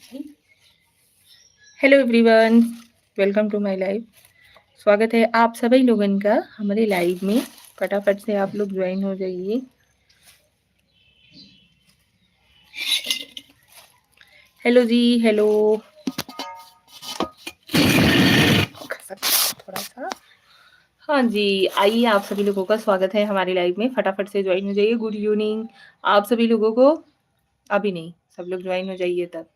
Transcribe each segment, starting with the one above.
Hello everyone, welcome to my live. स्वागत है आप सभी लोगों का हमारे लाइव में। फटाफट से आप लोग ज्वाइन हो जाइए। हेलो जी, हेलो। थोड़ा सा। हाँ जी, आइए, आप सभी लोगों का स्वागत है हमारे लाइव में। फटाफट से ज्वाइन हो जाइए। गुड इवनिंग आप सभी लोगों को। अभी नहीं, सब लोग ज्वाइन हो जाइए तब।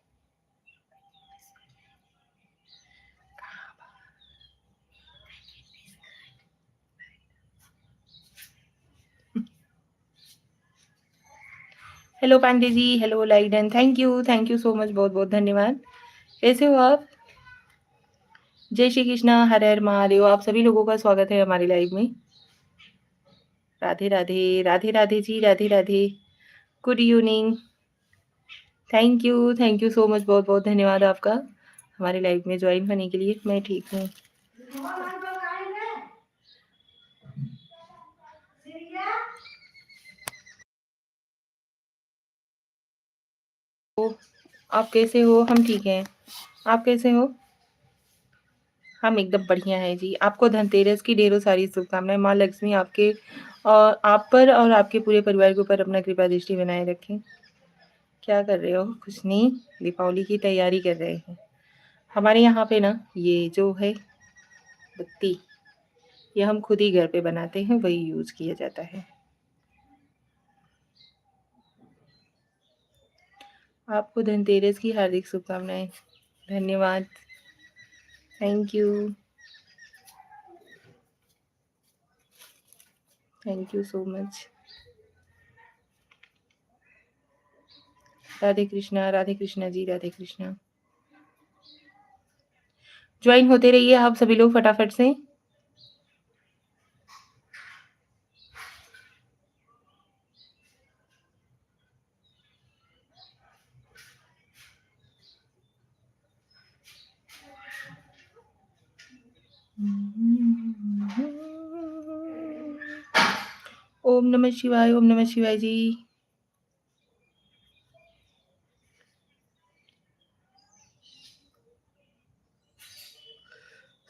हेलो पांडे जी, हेलो लाइडन, थैंक यू सो मच, बहुत बहुत धन्यवाद। कैसे हो आप? जय श्री कृष्णा, हर हर महादेव। आप सभी लोगों का स्वागत है हमारी लाइव में। Radhe Radhe, Radhe Radhe ji, Radhe Radhe. Good evening. Thank you so much, बहुत बहुत धन्यवाद आपका हमारे लाइव में ज्वाइन होने के लिए। मैं ठीक हूँ। आप कैसे हो? हम ठीक हैं। आप कैसे हो? हम एकदम बढ़िया हैं जी। आपको धनतेरस की ढेरों सारी शुभकामनाएं। माँ लक्ष्मी आपके और आप पर और आपके पूरे परिवार के ऊपर अपना कृपा दृष्टि बनाए रखें। क्या कर रहे हो? कुछ नहीं, दीपावली की तैयारी कर रहे हैं। हमारे यहाँ पे ना ये जो है बत्ती, ये हम खुद ही घर पे बनाते हैं, वही यूज किया जाता है। आपको धनतेरस की हार्दिक शुभकामनाएं। धन्यवाद। Thank you so much. Radhe Krishna ji, Radhe Krishna. Join होते रहिए आप सभी लोग फटाफट से। ओम नमः शिवाय, ओम नमः शिवाय जी।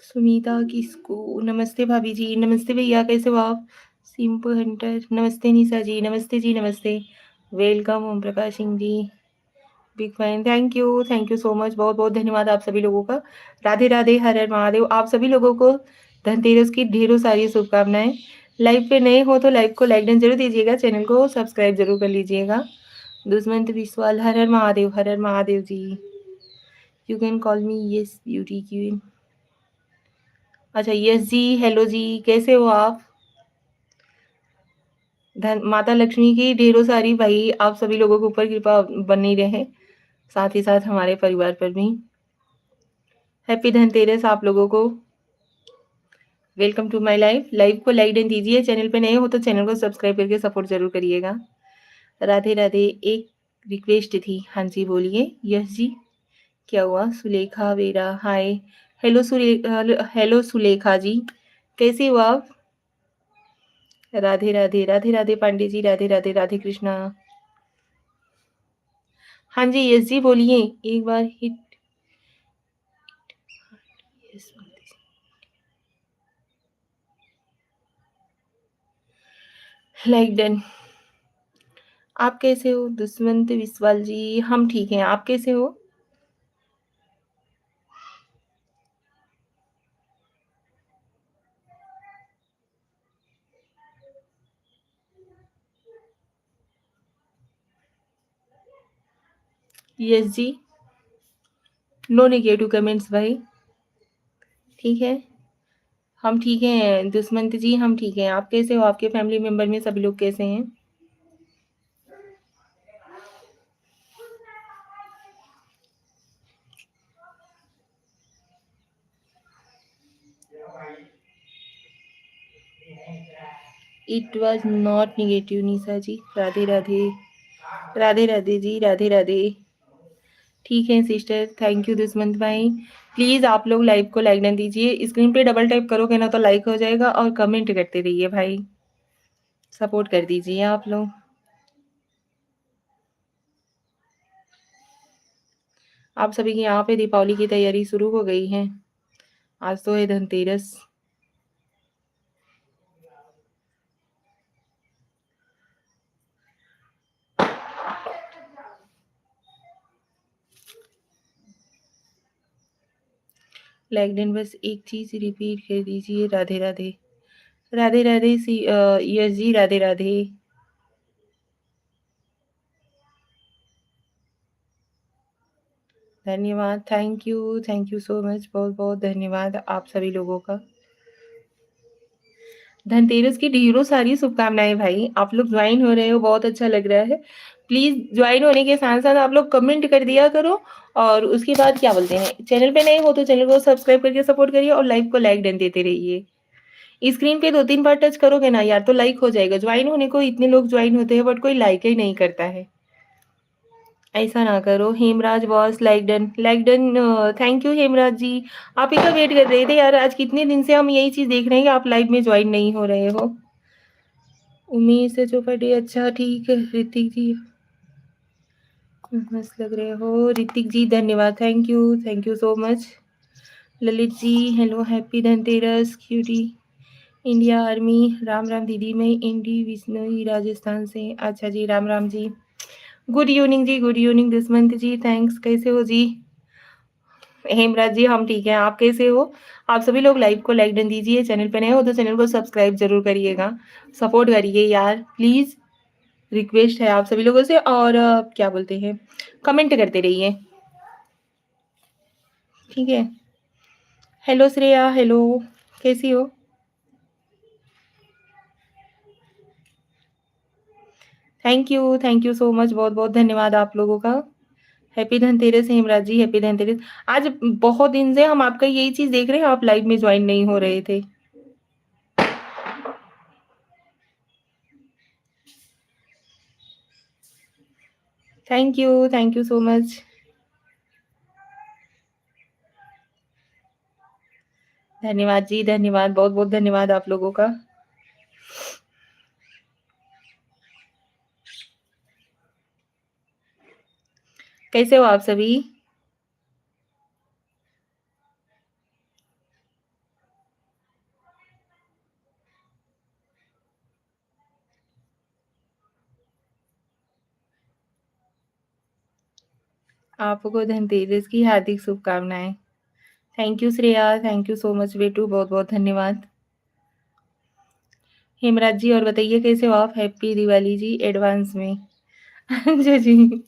सुनीता किसको? नमस्ते भाभी जी, नमस्ते भैया, कैसे हो आप? सिंपल हंटर, नमस्ते निशा जी, नमस्ते जी, नमस्ते। Welcome Om Prakash Singh ji, big fan. Thank you so much, बहुत बहुत धन्यवाद आप सभी लोगों का। राधे राधे, हर हर महादेव। आप सभी लोगों को धनतेरस की ढेरों सारी शुभकामनाएं। लाइव पे नए हो तो लाइव को लाइक डन जरूर दीजिएगा, चैनल को सब्सक्राइब जरूर कर लीजिएगा। Dushmant Vishwal, Har Har Mahadev ji. You can call me yes beauty queen. अच्छा, यस जी, हेलो जी, कैसे हो आप? धन माता लक्ष्मी की ढेरों सारी भाई आप सभी लोगों के ऊपर कृपा बनी रहे, साथ ही साथ हमारे परिवार पर भी। हैप्पी धनतेरस आप लोगों को। Welcome to my live. Live को लाइक एंड दीजिए, चैनल पे नए हो तो चैनल को सब्सक्राइब करके सपोर्ट जरूर करिएगा। राधे राधे। एक रिक्वेस्ट थी। हाँ जी बोलिए। यस जी, क्या हुआ? सुलेखा वेरा, हाय। हेलो सुलेखा जी, कैसे हो आप? राधे राधे, राधे राधे पांडे जी, राधे राधे, राधे कृष्णा। हाँ जी, यस जी बोलिए। एक बार हिट यस। Like done. आप कैसे हो दुष्मंत विश्वाल जी? हम ठीक हैं, आप कैसे हो? यस जी, नो नेगेटिव कमेंट्स भाई। ठीक है, हम ठीक हैं दुष्मंत जी, हम ठीक हैं। आप कैसे हो? आपके फैमिली मेंबर में सभी लोग कैसे हैं? इट वॉज नॉट निगेटिव निशा जी। राधे राधे, राधे राधे जी, राधे राधे। ठीक है सिस्टर, थैंक यू दुष्मंत भाई। प्लीज़ आप लोग लाइव को लाइक ना दीजिए, स्क्रीन पे डबल टाइप करोगे ना तो लाइक हो जाएगा, और कमेंट करते रहिए भाई, सपोर्ट कर दीजिए आप लोग। आप सभी की यहाँ पे दीपावली की तैयारी शुरू हो गई है। आज तो है धनतेरस। लैगडन बस एक चीज रिपीट कर दीजिए। राधे राधे। राधे राधे यश जी, राधे राधे। धन्यवाद, थैंक यू सो मच, बहुत बहुत धन्यवाद आप सभी लोगों का। धनतेरस की ढेरों सारी शुभकामनाएं भाई। आप लोग ज्वाइन हो रहे हो, बहुत अच्छा लग रहा है। प्लीज ज्वाइन होने के साथ साथ आप लोग कमेंट कर दिया करो। और उसके बाद क्या बोलते हैं, चैनल पे नए हो तो चैनल को सब्सक्राइब करके सपोर्ट करिए और लाइव को लाइक डन देते रहिए। स्क्रीन पे 2-3 बार टच करोगे ना यार तो लाइक हो जाएगा। ज्वाइन होने को इतने लोग ज्वाइन होते हैं बट कोई लाइक ही नहीं करता है। ऐसा ना करो। Hemraj boss like done. Thank you Hemraj ji. आप ही का वेट कर रहे थे यार। आज कितने दिन से हम यही चीज देख रहे हैं कि आप लाइव में ज्वाइन नहीं हो रहे हो। उम्मीद से चौपाटी। अच्छा ठीक है ऋतिक जी। मस्त लग रहे हो ऋतिक जी, धन्यवाद, thank you so much. Lalit ji hello, happy Dhanteras cutie. India army, Ram Ram दीदी, मैं इंडी विष्णु राजस्थान से। अच्छा जी, राम राम जी। गुड इवनिंग जी, good evening Dushmant ji, thanks. कैसे हो जी? हेमराज जी हम ठीक हैं, आप कैसे हो? आप सभी लोग लाइव को लाइक डन दीजिए। चैनल पे नए हो तो चैनल को सब्सक्राइब जरूर करिएगा। सपोर्ट करिए यार प्लीज। रिक्वेस्ट है आप सभी लोगों से। और क्या बोलते हैं, कमेंट करते रहिए, ठीक है। हेलो श्रेया, हेलो, कैसी हो? थैंक यू सो मच, बहुत बहुत धन्यवाद आप लोगों का। हैप्पी धनतेरस हेमराज जी, हैप्पी धनतेरस। आज बहुत दिन से हम आपका यही चीज देख रहे हैं, आप लाइव में ज्वाइन नहीं हो रहे थे। Thank you so much. धन्यवाद जी, धन्यवाद, बहुत बहुत धन्यवाद आप लोगों का। कैसे हो आप सभी? आपको धनतेरस की हार्दिक शुभकामनाएं। Thank you Shreya, thank you so much बेटू, बहुत बहुत धन्यवाद। हेमराज जी और बताइए कैसे हो आप? हैप्पी दिवाली जी एडवांस में। अच्छा जी,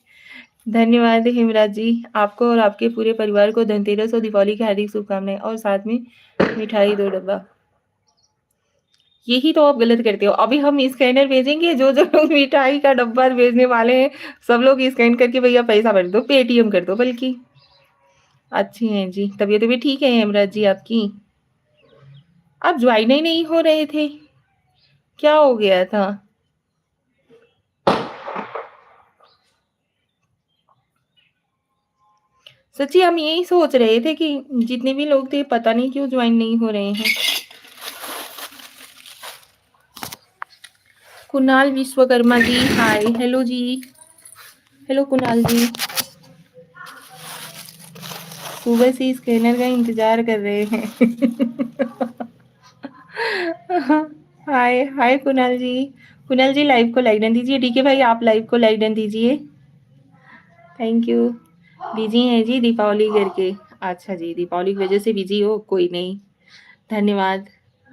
धन्यवाद हेमराज जी। आपको और आपके पूरे परिवार को धनतेरस और दिवाली की हार्दिक शुभकामनाएं, और साथ में मिठाई 2 डब्बा। यही तो आप गलत करते हो। अभी हम स्कैनर भेजेंगे, जो जो लोग मिठाई का डब्बा भेजने वाले हैं सब लोग स्कैन करके भैया पैसा भर दो, पेटीएम कर दो बल्कि। अच्छी हैं जी, तबीयत भी ठीक है हेमराज जी आपकी? आप ज्वाइन ही नहीं हो रहे थे, क्या हो गया था? सच्ची हम यही सोच रहे थे कि जितने भी लोग थे पता नहीं क्यों ज्वाइन नहीं हो रहे हैं। कुणाल विश्वकर्मा जी, हाय, हेलो जी। हेलो कुणाल जी। सुबह से स्कैनर का इंतजार कर रहे हैं। हाय हाय कुणाल जी। कुणाल जी लाइव को लाइक डन दीजिए। ठीक है भाई, आप लाइव को लाइक डन दीजिए। Thank you. बिजी हैं जी दीपावली करके। अच्छा जी, दीपावली की वजह से बिजी हो, कोई नहीं। धन्यवाद,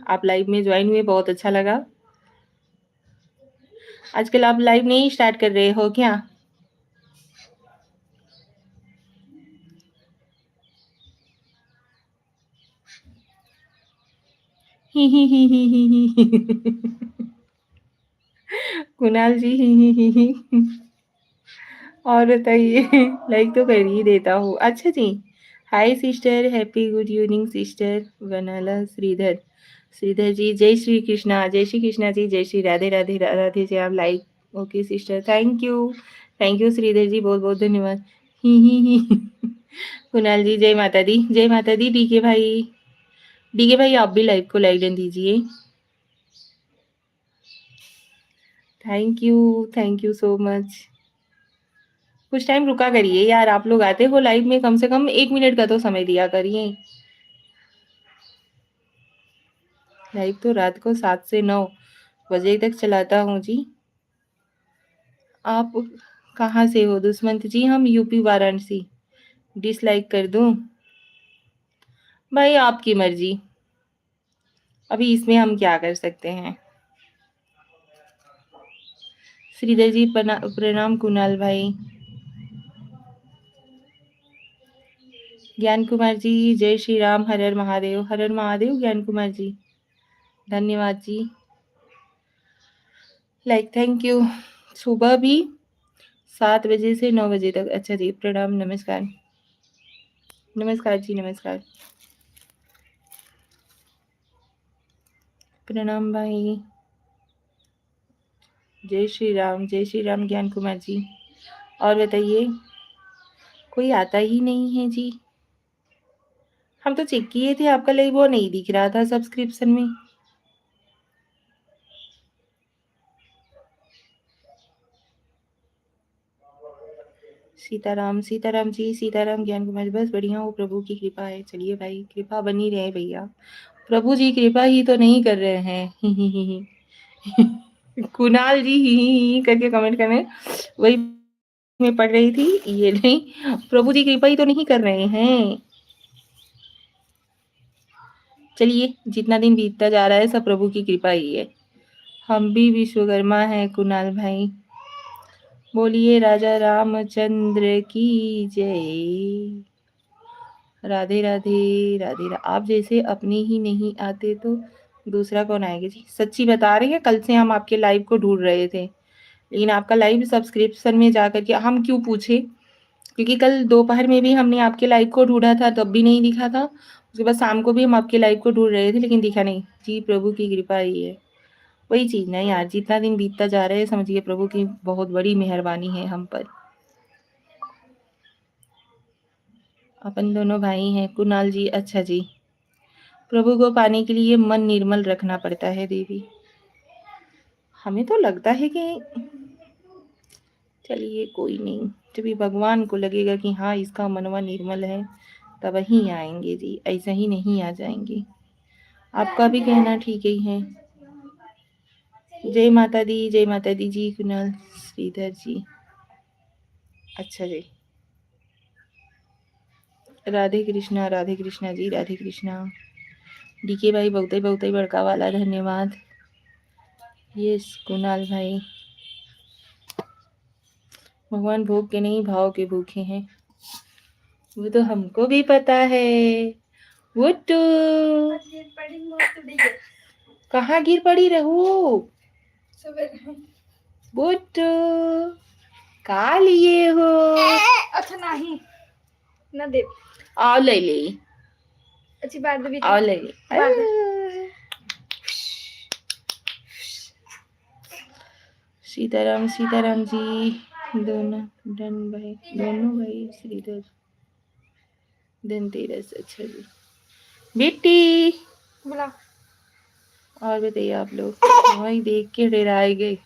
आप लाइव में ज्वाइन हुए, बहुत अच्छा लगा। आजकल आप लाइव नहीं स्टार्ट कर रहे हो क्या? ही। कुणाल जी ही। और बताइए। लाइक तो कर ही देता हूँ। अच्छा जी। Hi sister, happy good evening sister Vanala Shridhar. Shridhar ji, जय श्री कृष्णा जी, जय श्री राधे राधे राधे जी। आप like okay sister, thank you Shridhar ji, बहुत बहुत धन्यवाद। ही। कुणाल जी जय माता दी। डीके भाई आप भी लाइव को लाइक डन दीजिए। Thank you so much. कुछ टाइम रुका करिए यार, आप लोग आते हो लाइव में, कम से कम 1 मिनट का तो समय दिया करिए। लाइव तो रात को 7 से 9 बजे तक चलाता हूँ जी। आप कहाँ से हो दुष्मंत जी? हम यूपी वाराणसी। डिसलाइक कर दूं? भाई आपकी मर्जी, अभी इसमें हम क्या कर सकते हैं। श्रीधर जी प्रणाम। कुणाल भाई, ज्ञान कुमार जी जय श्री राम, हर हर महादेव। हर हर महादेव ज्ञान कुमार जी, धन्यवाद जी। Like thank you. सुबह भी 7 बजे से 9 बजे तक। अच्छा जी, प्रणाम, नमस्कार। नमस्कार जी, नमस्कार। प्रणाम भाई। जय श्री राम, जय श्री राम ज्ञान कुमार जी। और बताइए, कोई आता ही नहीं है जी। हम तो चेक किए थे, आपका लाइव वो नहीं दिख रहा था सब्सक्रिप्शन में। सीताराम, सीताराम जी, सीताराम ज्ञान कुमार। बस बढ़िया हो, प्रभु की कृपा है। चलिए भाई, कृपा बनी रहे भैया। प्रभु जी कृपा ही तो नहीं कर रहे हैं। कुणाल जी ही करके कमेंट करने, वही मैं पढ़ रही थी। ये नहीं, प्रभु जी कृपा ही तो नहीं कर रहे हैं। चलिए, जितना दिन बीतता जा रहा है सब प्रभु की कृपा ही है। हम भी विश्वकर्मा हैं कुणाल भाई। बोलिए राजा रामचंद्र की जय। राधे राधे, राधे आप जैसे अपने ही नहीं आते तो दूसरा कौन आएगा जी। सच्ची बता रहे हैं, कल से हम आपके लाइव को ढूंढ रहे थे, लेकिन आपका लाइव सब्सक्रिप्शन में जाकर के हम क्यों पूछे, क्योंकि कल दोपहर में भी हमने आपके लाइव को ढूंढा था, तब भी नहीं दिखा था। उसके बाद शाम को भी हम आपके लाइव को ढूंढ रहे थे, लेकिन दिखा नहीं जी। प्रभु की कृपा ही है, वही चीज ना यार। जितना दिन बीतता जा रहा है समझिए प्रभु की बहुत बड़ी मेहरबानी है हम पर। अपन दोनों भाई हैं कुणाल जी। अच्छा जी, प्रभु को पाने के लिए मन निर्मल रखना पड़ता है देवी। हमें तो लगता है कि चलिए कोई नहीं, जब भी भगवान को लगेगा कि हाँ इसका मनवा निर्मल है तब ही आएंगे जी, ऐसा ही नहीं आ जाएंगे। आपका भी कहना ठीक ही है। जय माता दी, जय माता दी जी कुणाल श्रीधर जी। अच्छा जी, राधे कृष्णा जी, राधे कृष्णा। डीके भाई बहुत ही बड़का वाला धन्यवाद। यस कुणाल भाई, भगवान भोग के नहीं भाव के भूखे हैं, वो तो हमको भी पता है। वो तो कहाँ गिर पड़ी रहू बुट का लिए हो। अच्छा नहीं ना दे, आओ ले ले, अच्छी बात भी आओ ले ले। सीताराम, सीताराम जी। दोनों भाई श्रीधर धनतेरस। अच्छा जी बेटी, बोला। और बताइए आप लोग, वही देख के डराए गए।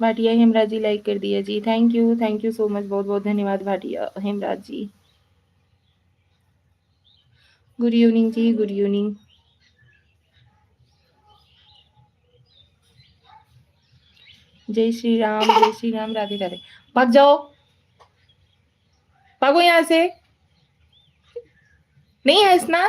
भाटिया हेमराज जी लाइक कर दिया जी, थैंक यू सो मच, बहुत बहुत धन्यवाद भाटिया हेमराज जी। गुड इवनिंग जी, गुड इवनिंग। जय श्री राम, राधे राधे। भाग जाओ, भागो यहाँ से, नहीं हंसना।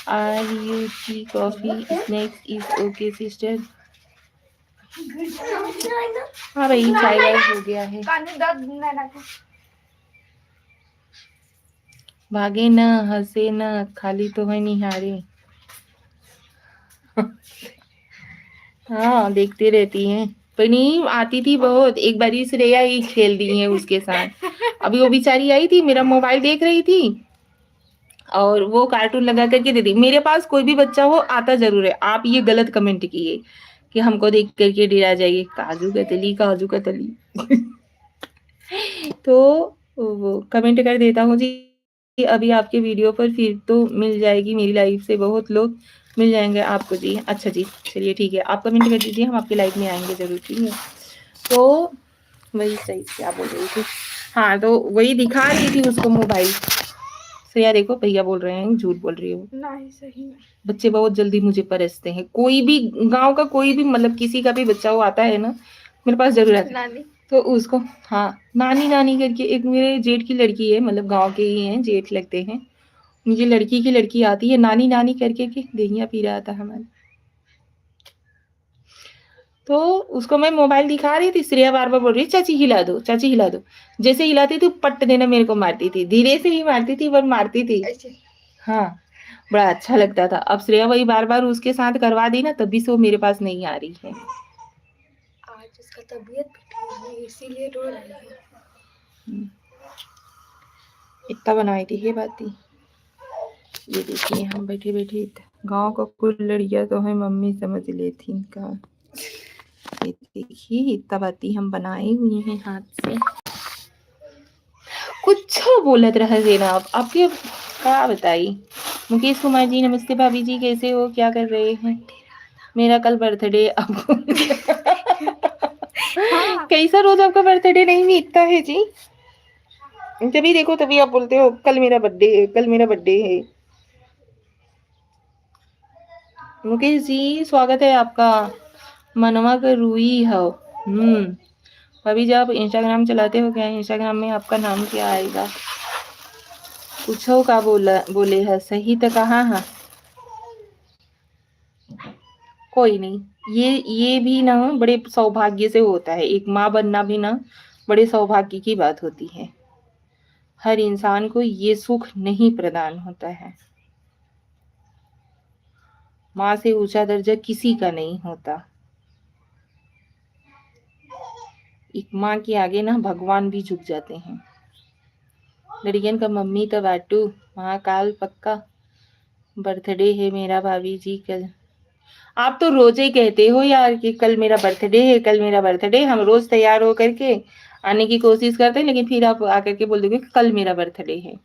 Are you tea, coffee, snacks is okay sister? हाँ भाई, चाय वाय हो गया है। भागे न, हंसे न, खाली तो है निहारे। हाँ देखते रहती हैं, पर नहीं आती थी बहुत। एक बारी श्रेया ही खेल दी है उसके साथ। अभी वो बेचारी आई थी, मेरा मोबाइल देख रही थी, और वो कार्टून लगा करके दे दी। मेरे पास कोई भी बच्चा हो आता जरूर है। आप ये गलत कमेंट किए कि हमको देख करके डरा जाइए, काजू कतली काजू कतली। तो वो कमेंट कर देता हूँ जी। अभी आपके वीडियो पर फिर तो मिल जाएगी, मेरी लाइफ से बहुत लोग मिल जाएंगे आपको जी। अच्छा जी, चलिए ठीक है, आप कमेंट कर दीजिए, हम आपकी लाइफ में आएंगे जरूर, ठीक है। तो वही सही क्या बोल रही थी, हाँ तो वही दिखा रही थी उसको मोबाइल। श्रेया देखो भैया बोल रहे हैं झूठ बोल रही हो। नहीं सही में। बच्चे बहुत जल्दी मुझे परसते हैं। कोई भी गांव का कोई भी मतलब किसी का भी बच्चा वो आता है ना मेरे पास जरूर आता है। नानी तो उसको हाँ नानी नानी करके, एक मेरे जेठ की लड़की है, मतलब गांव के ही हैं, जेठ लगते हैं। उनकी लड़की की लड़की आती है नानी नानी करके के देहिया पी रहा था हमारा। तो उसको मैं मोबाइल दिखा रही थी, श्रेया बार बार बोल रही चाची हिला दो चाची हिला दो। जैसे हिलाती थी पट देना मेरे को मारती थी, धीरे से ही मारती थी पर मारती थी। ऐसे। हाँ बड़ा अच्छा लगता था। अब श्रेया वही बार बार उसके साथ करवा दी ना, तभी से वो मेरे पास नहीं आ रही है। आज उसका तबीयत भी ठीक नहीं इसीलिए रो रही है। इतना बनाई थी ये बात थी। ये देखिए हम बैठे बैठे गांव का कुल लड़कियां तो है मम्मी समझ लेती इनका। ये देखिए इतना बाती हम बनाए हुए हैं हाथ से। कुछ बोलत रह देना आप, आपके क्या बताई। मुकेश कुमार जी नमस्ते, भाभी जी कैसे हो, क्या कर रहे हैं। मेरा कल बर्थडे आपको हाँ। कैसा रोज आपका बर्थडे नहीं बीतता है जी। जब देखो तभी आप बोलते हो कल मेरा बर्थडे है, कल मेरा बर्थडे है। मुकेश जी स्वागत है आपका। मनवा का रूई हो। अभी जब आप इंस्टाग्राम चलाते हो क्या, इंस्टाग्राम में आपका नाम क्या आएगा। पूछो का बोले है सही तो कहा है। कोई नहीं, ये भी ना बड़े सौभाग्य से होता है। एक माँ बनना भी ना बड़े सौभाग्य की बात होती है। हर इंसान को ये सुख नहीं प्रदान होता है। माँ से ऊंचा दर्जा किसी का नहीं होता। एक माँ के आगे ना भगवान भी झुक जाते हैं। लड़कियन का मम्मी तो बाटू महाकाल पक्का। बर्थडे है मेरा भाभी जी कल। आप तो रोज ही कहते हो यार कि कल मेरा बर्थडे है, कल मेरा बर्थडे। हम रोज तैयार हो करके आने की कोशिश करते हैं, लेकिन फिर आप आकर के बोल दोगे कि कल मेरा बर्थडे है।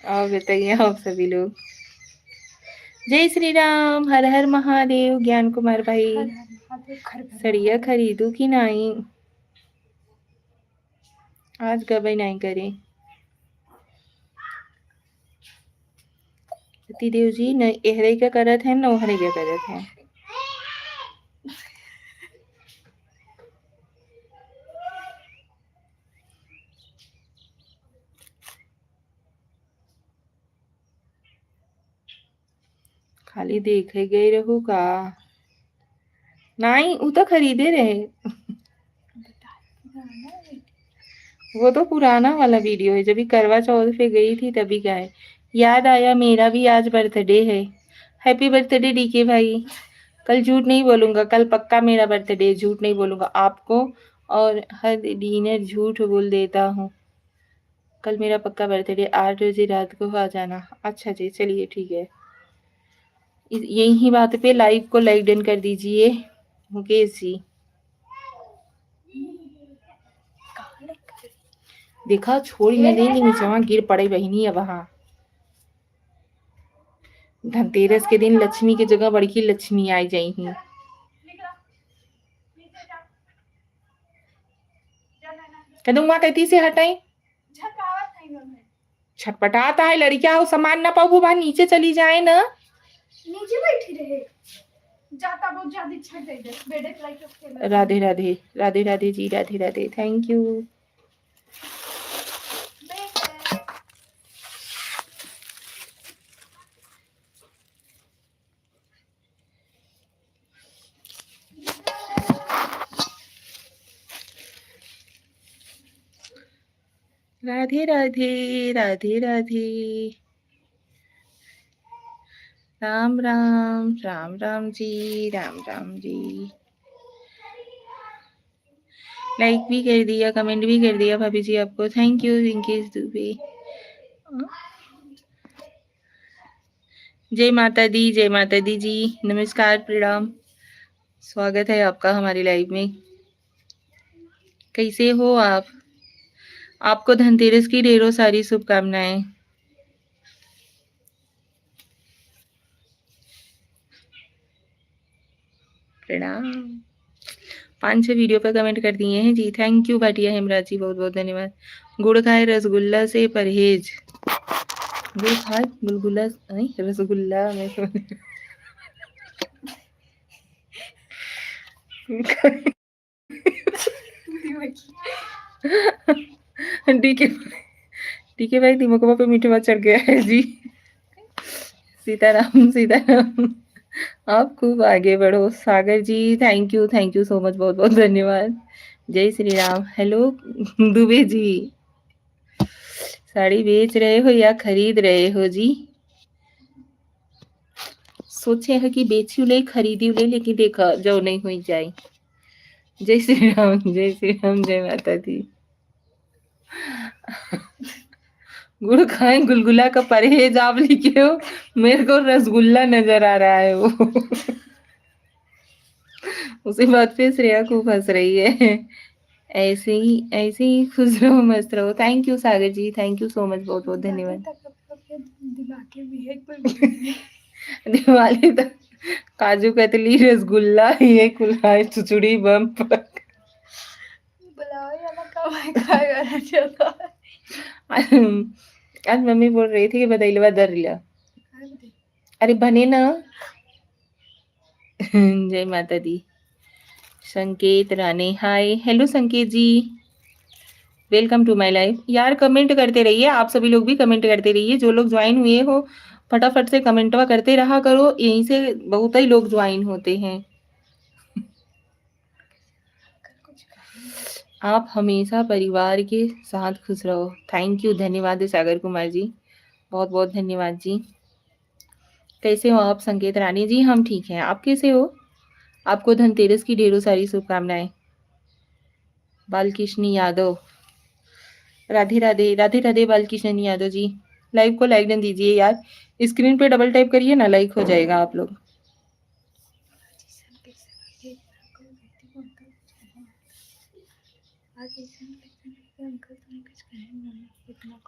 और बताइए आप सभी लोग। जय श्री राम, हर हर महादेव। ज्ञान कुमार भाई सड़िया खरीदू की नहीं, आज कभी नहीं करे। देव जी न एहरे का करत है न ओहरे का करत है। खाली देखे गए रहू का नहीं, वो तो खरीदे रहे। वो तो पुराना वाला वीडियो है, जब करवा चौथ पे गई थी तभी का है। याद आया मेरा भी आज बर्थडे है। हैप्पी बर्थडे डीके भाई। कल झूठ नहीं बोलूंगा, कल पक्का मेरा बर्थडे, झूठ नहीं बोलूंगा आपको। और हर डिनर झूठ बोल देता हूँ। कल मेरा पक्का बर्थडे 8 बजे रात को आ जाना। अच्छा जी चलिए ठीक है। यही बात पे लाइव को लाइक डन कर दीजिए मुकेश जी। देखा छोड़ में देंगे नीचे गिर पड़े बहनी अब वहां। धनतेरस के दिन लक्ष्मी की जगह बड़की लक्ष्मी आई जाएगी। कदुआ कहती से हटाई छटपटाता है लड़किया हो, सामान ना पाऊ बाहर नीचे चली जाए ना। नीचे बैठी रहे जाता बहुत ज्यादा छट गई बेडे flight. Radhe Radhe Radhe Radhe ji, Radhe Radhe, thank you. Radhe Radhe Radhe Radhe. Ram Ram, Ram Ram ji, Ram Ram ji. Like भी कर दिया, कमेंट भी कर दिया भाभी जी आपको। Thank you Rinkesh Dubey. जय माता दी, जय माता दी जी। नमस्कार, प्रणाम, स्वागत है आपका हमारी लाइव में। कैसे हो आप? आपको धनतेरस की ढेरों सारी शुभकामनाएं। प्रणाम। 5-6 वीडियो पर कमेंट कर दिए हैं जी। थैंक यू भाटिया हेमराज जी, बहुत बहुत धन्यवाद। गुड़ खाए रसगुल्ला से परहेज। गुड़ खाए गुलगुला नहीं, रसगुल्ला में ठीक है ठीक है भाई, दिमाग पे मीठे बात चढ़ गया है जी। सीताराम सीताराम। आप खूब आगे बढ़ो। सागर ji thank you so much, बहुत बहुत धन्यवाद। जय श्री राम। हेलो दुबे जी, साड़ी बेच रहे हो या खरीद रहे हो जी? सोचे है कि बेची ले खरीदी ले, लेकिन देखा जो नहीं हुई जाए। जय श्री राम, जय श्री राम, जय माता दी। गुड़ खाएं गुलगुला का परहेज आप लिखे हो, मेरे को रसगुल्ला नजर आ रहा है वो। उसी बात पे श्रेया खूब हंस रही है। ऐसे ही खुश रहो, मस्त रहो। Thank you Sagar ji, thank you so much, बहुत बहुत धन्यवाद। दिवाली तक काजू कतली रसगुल्ला ये कुल्हाड़ी चुचड़ी बम आज मम्मी बोल रही थी कि बदलवा दर लिया। अरे बने ना। जय माता दी। संकेत राणे हाय, हेलो संकेत जी, वेलकम टू माय लाइफ। यार कमेंट करते रहिए, आप सभी लोग भी कमेंट करते रहिए। जो लोग ज्वाइन हुए हो फटाफट से कमेंटवा करते रहा करो, यहीं से बहुत ही लोग ज्वाइन होते हैं। आप हमेशा परिवार के साथ खुश रहो। थैंक यू, धन्यवाद सागर कुमार जी, बहुत बहुत धन्यवाद जी। कैसे हो आप संकेत रानी जी? हम ठीक हैं, आप कैसे हो? आपको धनतेरस की ढेरों सारी शुभकामनाएं। बालकृष्ण यादव, राधे राधे, राधे राधे बालकृष्ण यादव जी। लाइव को लाइक डन दीजिए यार, स्क्रीन पे डबल टाइप करिए ना, लाइक हो जाएगा आप लोग।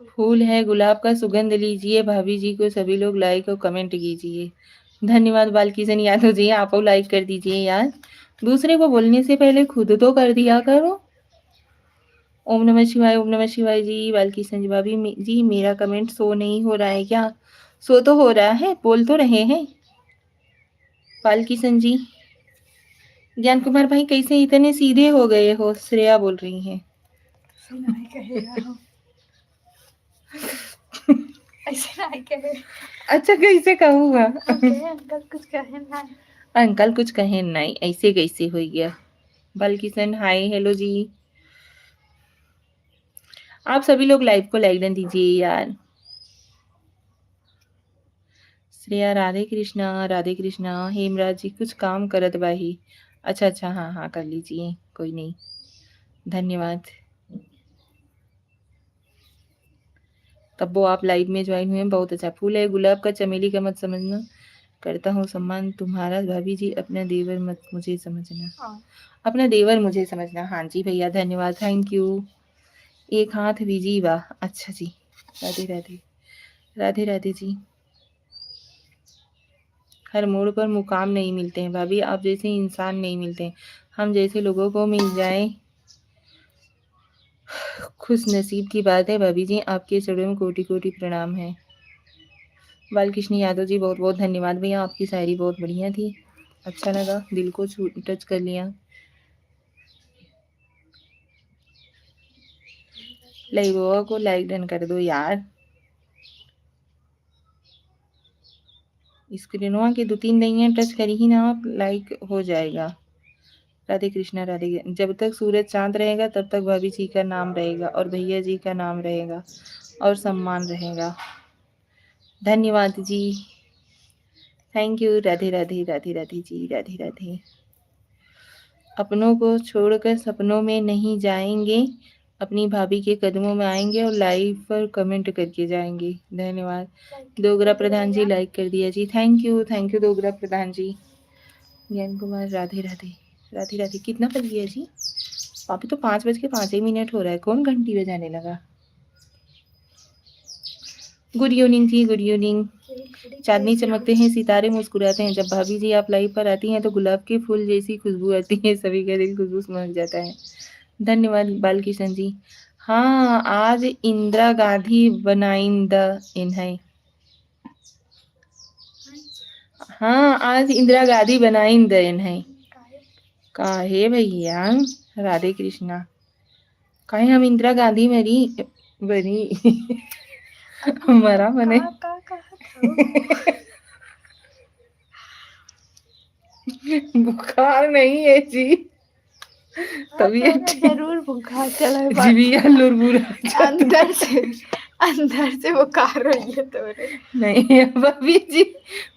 फूल है गुलाब का, सुगंध लीजिए भाभी जी को। सभी लोग लाइक और कमेंट कीजिए। धन्यवाद बालकिशन यादव जी, आप लाइक कर दीजिए यार। दूसरे को बोलने से पहले खुद तो कर दिया करो। ओम नमः शिवाय, ओम नमः शिवाय जी। बालकिशन जी भाभी जी, मेरा कमेंट शो नहीं हो रहा है क्या? शो तो हो रहा है, बोल तो रहे हैं। बालकिशन जी, ज्ञान कुमार भाई कैसे इतने सीधे हो गए हो? श्रेया बोल रही है। ऐसे नहीं कहे। अच्छा कैसे कहूँगा? अंकल कुछ कहे ना। अंकल कुछ कहे नहीं, ऐसे कैसे हो गया? बालकिशन हाय, हेलो जी। आप सभी लोग लाइव को लाइक डन दीजिए यार। श्रेया राधे कृष्णा। हेमराज जी कुछ काम करत बाही। अच्छा अच्छा, हाँ हाँ कर लीजिए, कोई नहीं, धन्यवाद। तब वो आप लाइव में ज्वाइन हुए, बहुत अच्छा। फूल है गुलाब का, चमेली का मत समझना, करता हूँ सम्मान तुम्हारा भाभी जी, अपना देवर मत मुझे समझना। हाँ। अपना देवर मुझे समझना। हाँ जी भैया, धन्यवाद, थैंक यू। एक हाथ बीजी वाह, अच्छा जी। राधे राधे, राधे राधे जी। हर मोड़ पर मुकाम नहीं मिलते हैं भाभी, आप जैसे इंसान नहीं मिलते हैं। हम जैसे लोगों को मिल जाए खुश नसीब की बात है भाभी जी, आपके चरणों में कोटि कोटि प्रणाम है। बालकृष्ण यादव जी बहुत बहुत धन्यवाद भैया, आपकी शायरी बहुत बढ़िया थी, अच्छा लगा, दिल को टच कर लिया। लाइव को लाइक डन कर दो यार। स्क्रीनवा के 2-3 नहीं है, टच करी ही ना आप, लाइक हो जाएगा। राधे कृष्णा राधे। जब तक सूरज चांद रहेगा तब तक भाभी जी का नाम रहेगा और भैया जी का नाम रहेगा और सम्मान रहेगा। धन्यवाद जी। Thank you. राधे राधे राधे राधे जी, राधे राधे। अपनों को छोड़कर सपनों में नहीं जाएंगे, अपनी भाभी के कदमों में आएंगे और लाइव पर कमेंट करके जाएंगे। धन्यवाद। दोगरा प्रधान जी लाइक कर दिया जी, थैंक यू दोगरा प्रधान जी। ज्ञान कुमार राधे राधे राधे राधे। कितना बज गया जी? अभी तो 5:05 हो रहा है, कौन घंटी बजाने लगा? गुड इवनिंग जी, गुड इवनिंग। चांदनी चमकते हैं, सितारे मुस्कुराते हैं, जब भाभी जी आप लाइव पर आती हैं तो गुलाब के फूल जैसी खुशबू आती है, सभी का दिल खुशबू से महक जाता है। धन्यवाद बालकिशन जी। हाँ, आज इंदिरा गांधी बनाइंद इन है। हाँ, आज इंदिरा गांधी बनाइंद इन है। काहे भैया? राधे कृष्णा। काहे हम इंदिरा गांधी मरी बनी मरा मने बुखार नहीं है जी, तबीयत जरूर बुखार चला है, जीविया लुरबुरा अंदर से बुखार रही है तोरे। नहीं भाभी जी,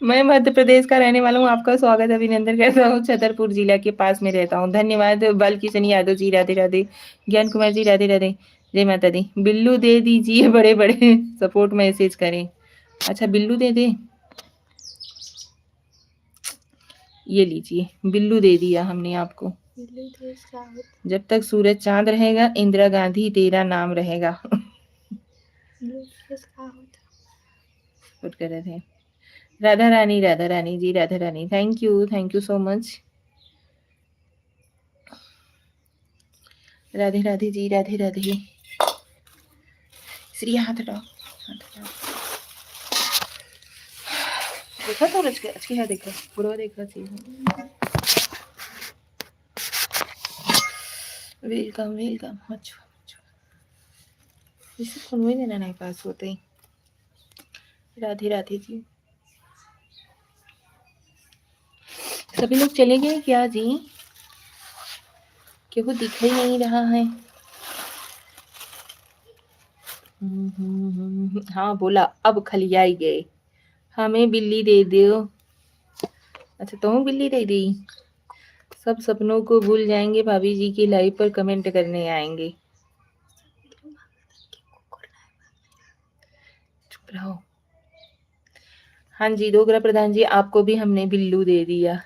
मैं मध्य प्रदेश का रहने वाला हूँ। आपका स्वागत अभिनंदन करता हूँ। छतरपुर जिला के पास में रहता हूँ। धन्यवाद बालकिशन यादव जी, राधे राधे। ज्ञान कुमार जी राधे राधे, जय माता दी। बिल्लू दे दीजिए, बड़े बड़े सपोर्ट मैसेज करें। अच्छा बिल्लू दे दे, ये लीजिए बिल्लू दे दिया हमने आपको। जब तक सूरज चांद रहेगा इंदिरा गांधी तेरा नाम रहेगा। कर रहे थे Radha Rani ji, Radha Rani, thank you so much. Radhe Radhe ji, Radhe Radhe. Shri हाथ हटाओ, देखा तो रच के है, देखा बुढ़वा देखा चीज। Welcome welcome. अच्छा इसे खुलवे देना नहीं पास होते ही। राधे राधे जी। सभी लोग चले गए क्या जी? क्यों को दिख ही नहीं रहा है। हाँ बोला, अब खलियाई गए, हमें बिल्ली दे दो। अच्छा तुम बिल्ली दे दी। सब सपनों को भूल जाएंगे, भाभी जी की लाइव पर कमेंट करने आएंगे। चुप रहो। हाँ जी डोगरा प्रधान जी, आपको भी हमने बिल्लू दे दिया।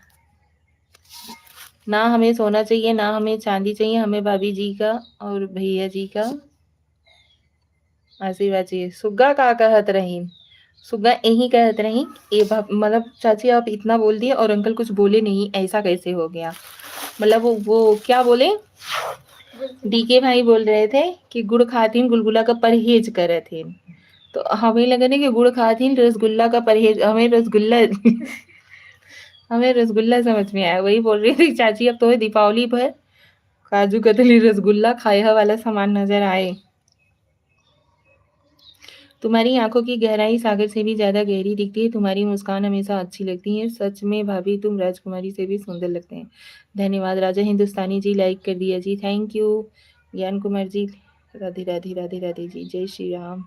ना हमें सोना चाहिए, ना हमें चांदी चाहिए, हमें भाभी जी का और भैया जी का आशीर्वाद चाहिए। सुग्गा का कहत रही, सुग्गा यही कहत रही। ये मतलब चाची आप इतना बोल दिए और अंकल कुछ बोले नहीं, ऐसा कैसे हो गया? मतलब वो क्या बोले? डीके भाई बोल रहे थे कि गुड़ खातीन गुलगुला का परहेज करे थे, तो हमें लगा ना कि गुड़ खातीन रसगुल्ला का परहेज, हमें रसगुल्ला हमें रसगुल्ला समझ में आया। वही बोल रही थी चाची, अब तो दीपावली पर काजू कतली रसगुल्ला खाया वाला सामान नजर आए। तुम्हारी आंखों की गहराई सागर से भी ज्यादा गहरी दिखती है, तुम्हारी मुस्कान हमेशा अच्छी लगती है। सच में भाभी तुम राजकुमारी से भी सुंदर लगते हैं। धन्यवाद। राजा हिंदुस्तानी जी लाइक कर दिया जी, थैंक यू। ज्ञान कुमार जी राधे राधे राधे राधे जी, जय श्री राम।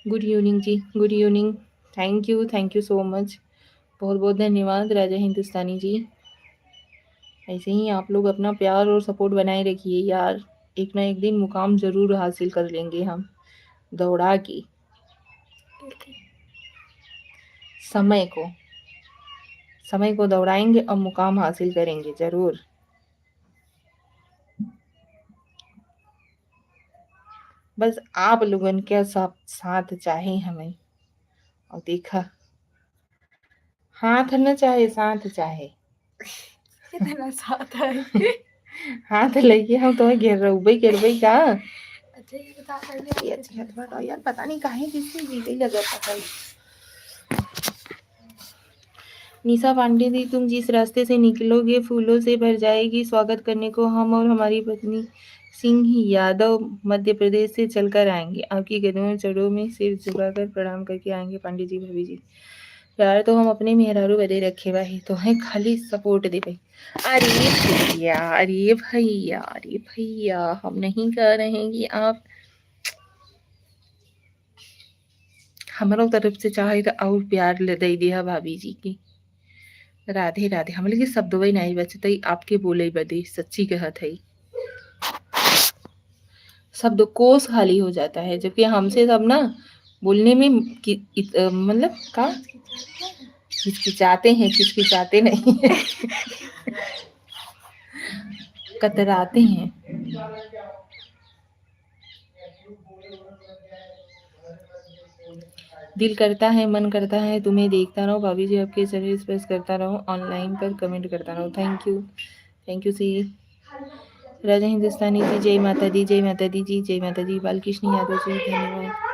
गुड इवनिंग जी, good evening. Thank you so much. बहुत बहुत धन्यवाद राजा हिंदुस्तानी जी। ऐसे ही आप लोग अपना प्यार और सपोर्ट बनाए रखिए यार, एक ना एक दिन मुकाम जरूर हासिल कर लेंगे हम दौड़ा के। समय को दौड़ाएंगे और मुकाम हासिल करेंगे जरूर। बस आप लोगन के साथ चाहे हमें, और देखा हाथ न चाहे साथ चाहे कितना साथ है। हाथ लेके हम तो घेरबई का। अच्छा ये बता पहले अच्छी हाथ बताओ यार, पता नहीं काहे किससे जीवे लगा पता है। निशा पांडे जी, तुम जिस रास्ते से निकलोगे फूलों से भर जाएगी। स्वागत करने को हम और हमारी पत्नी सिंह यादव मध्य प्रदेश से चलकर आएंगे। आपकी कदमों चढ़ों में सिर झुकाकर प्रणाम करके आएंगे। पांडे जी भाभी जी यार, तो हम अपने मेहरारू बदे रखे भाई तो है, खाली सपोर्ट दे भाई। अरे भैया हम नहीं कह रहे हैं कि आप हमारो तरफ से चाहे तो और प्यार ले दे दिया भाभी जी की। राधे राधे। हमले के शब्द वही नहीं बचते आपके बोले बदे, सच्ची कहत है। शब्द कोश खाली हो जाता है, जबकि हमसे सब ना बोलने में मतलब का हिचकिचाते हैं, हिचकिचाते नहीं है कतराते हैं। दिल करता है, मन करता है तुम्हें देखता रहो भाभी जी, आपके शरीर स्पर्श करता रहो, ऑनलाइन पर कमेंट करता रहो। Thank you see. Raja Hindustani जी जय माता दी, जय माता दी जी, जय माता दी। बालकृष्ण यादव जी धन्यवाद।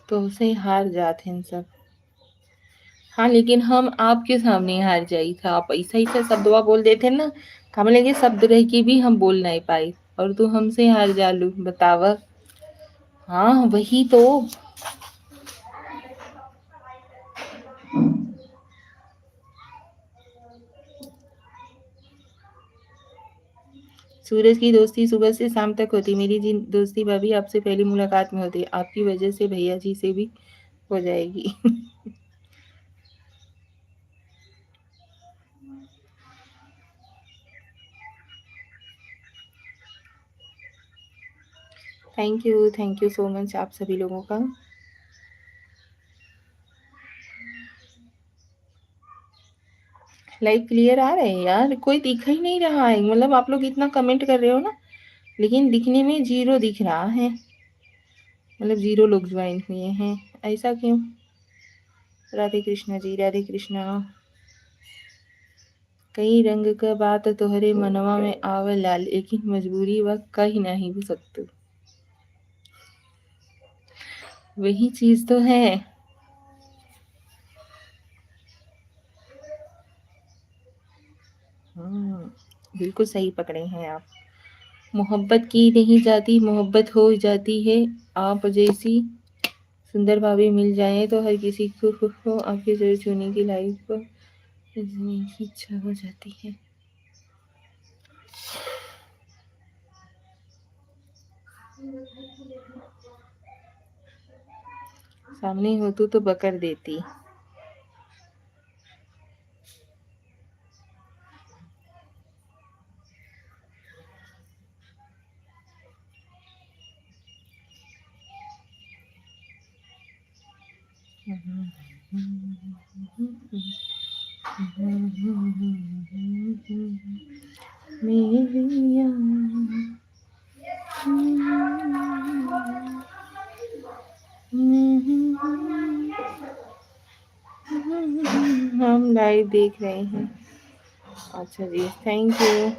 तो उसे हार जाते हैं सब। हाँ लेकिन हम आपके सामने हार जाई था, आप ऐसा ऐसा शब्दवा बोल देते ना, हम लगे शब्द रह के भी हम बोल नहीं पाए, और तू हमसे हार जालू, बतावा। हाँ वही तो। सूरज की दोस्ती सुबह से शाम तक होती, मेरी जी दोस्ती भाभी आपसे पहली मुलाकात में होती, आपकी वजह से भैया जी से भी हो जाएगी थैंक यू सो मच आप सभी लोगों का। लाइव क्लियर आ रहे हैं यार, कोई दिख ही नहीं रहा है, मतलब आप लोग इतना कमेंट कर रहे हो ना, लेकिन दिखने में 0 दिख रहा है, मतलब 0 लोग ज्वाइन हुए हैं, ऐसा क्यों? राधे कृष्णा जी, राधे कृष्णा। कई रंग का बात तोहरे मनवा में आवला, लेकिन मजबूरी वह कही नहीं सकतू। वही चीज तो है। बिल्कुल सही पकड़े हैं आप। मोहब्बत की नहीं जाती, मोहब्बत हो जाती है। आप जैसी सुंदर भाभी मिल जाए तो हर किसी को आपके जरूर छूने की लाइफ पर की इच्छा हो जाती है। सामने हो तो बकर देती। मेरिया हम लाइव देख रहे हैं। अच्छा जी, थैंक यू।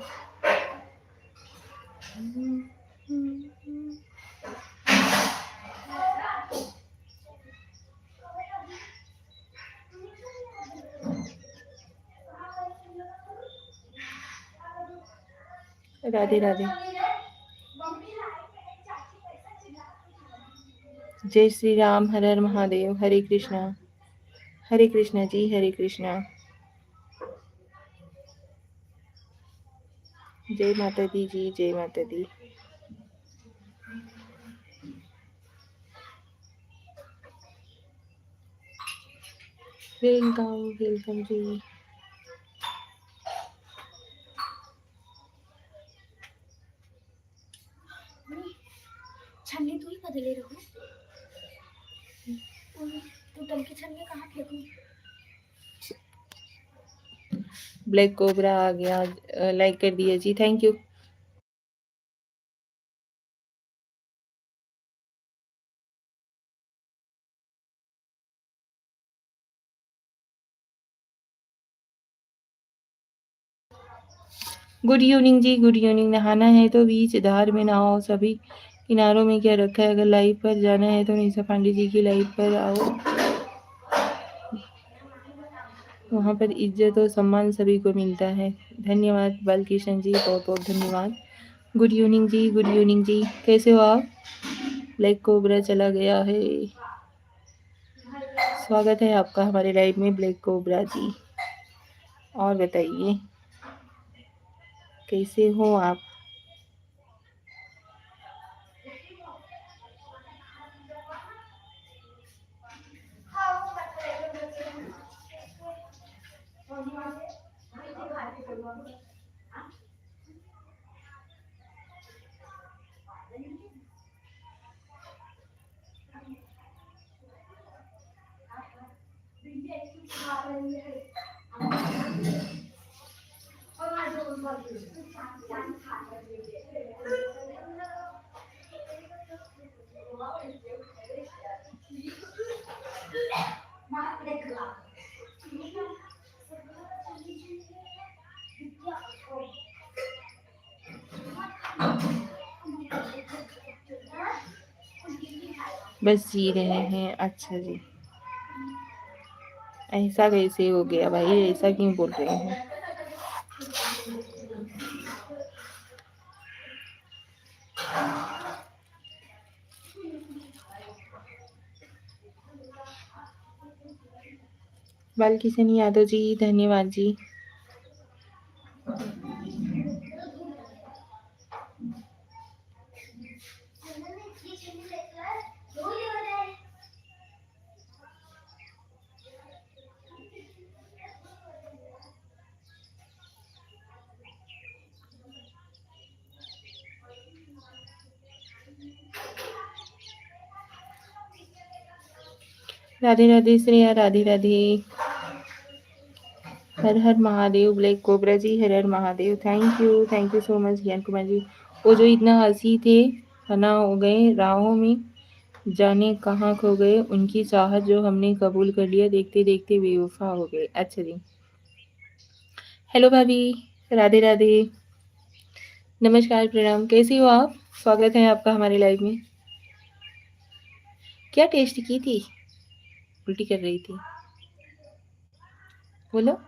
राधे राधे। जय श्री राम, हर हर महादेव, हरे कृष्णा जी, हरे कृष्णा। जय माता दी जी, जय माता दी। वेलकम जी। छन्नी तू ही बदले रहो, टूटल की छन्नी कहाँ फेंकूं? ब्लैक कोबरा आ गया, लाइक कर दिया जी, थैंक यू। गुड इवनिंग जी, गुड इवनिंग। नहाना है तो बीच धार में नहाओ, सभी किनारों में क्या रखा है। अगर लाइव पर जाना है तो निशा पांडे जी की लाइव पर आओ, वहाँ पर इज्जत और सम्मान सभी को मिलता है। धन्यवाद बालकृष्ण जी, बहुत बहुत धन्यवाद। गुड इवनिंग जी, गुड इवनिंग जी, कैसे हो आप? ब्लैक कोबरा चला गया है। स्वागत है आपका हमारे लाइव में ब्लैक कोबरा जी। और बताइए कैसे हो आप? बस जी रहे हैं। अच्छा जी, ऐसा कैसे हो गया भाई? ऐसा क्यों बोल रहे हैं? बालकिशन यादव जी धन्यवाद जी। Radhe Radhe Shreya, Radhe Radhe. Har Har Mahadev black cobra ji, Har Har Mahadev. Thank you so much Gyan Kumar जी। वो जो इतना हंसी थे फना हो गए राहों में, जाने कहाँ खो गए। उनकी चाहत जो हमने कबूल कर लिया, देखते देखते बेवफा हो गए। अच्छा जी, हेलो भाभी, राधे राधे, नमस्कार प्रणाम, कैसी हो आप? स्वागत है आपका हमारे लाइव में। क्या टेस्ट की थी? उल्टी कर रही थी, बोलो।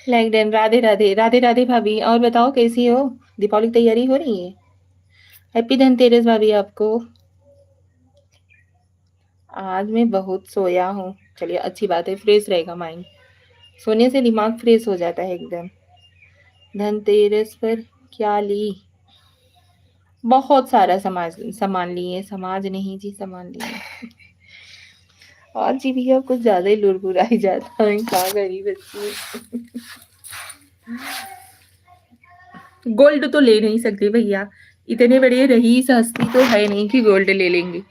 Like done. राधे राधे, राधे राधे भाभी। और बताओ कैसी हो? दीपावली की तैयारी हो रही है? हैप्पी धनतेरस भाभी आपको। आज मैं बहुत सोया हूँ। चलिए अच्छी बात है, फ्रेश रहेगा माइंड। सोने से दिमाग फ्रेश हो जाता है एकदम। धनतेरस पर क्या ली? बहुत सारा सामान लिए। समाज नहीं जी, सामान लिए। और जी भैया कुछ ज्यादा ही लुरबुराई जाता है, क्या करी बच्ची। गोल्ड तो ले नहीं सकते भैया, इतने बड़े रईस हस्ती तो है नहीं कि गोल्ड ले लेंगे।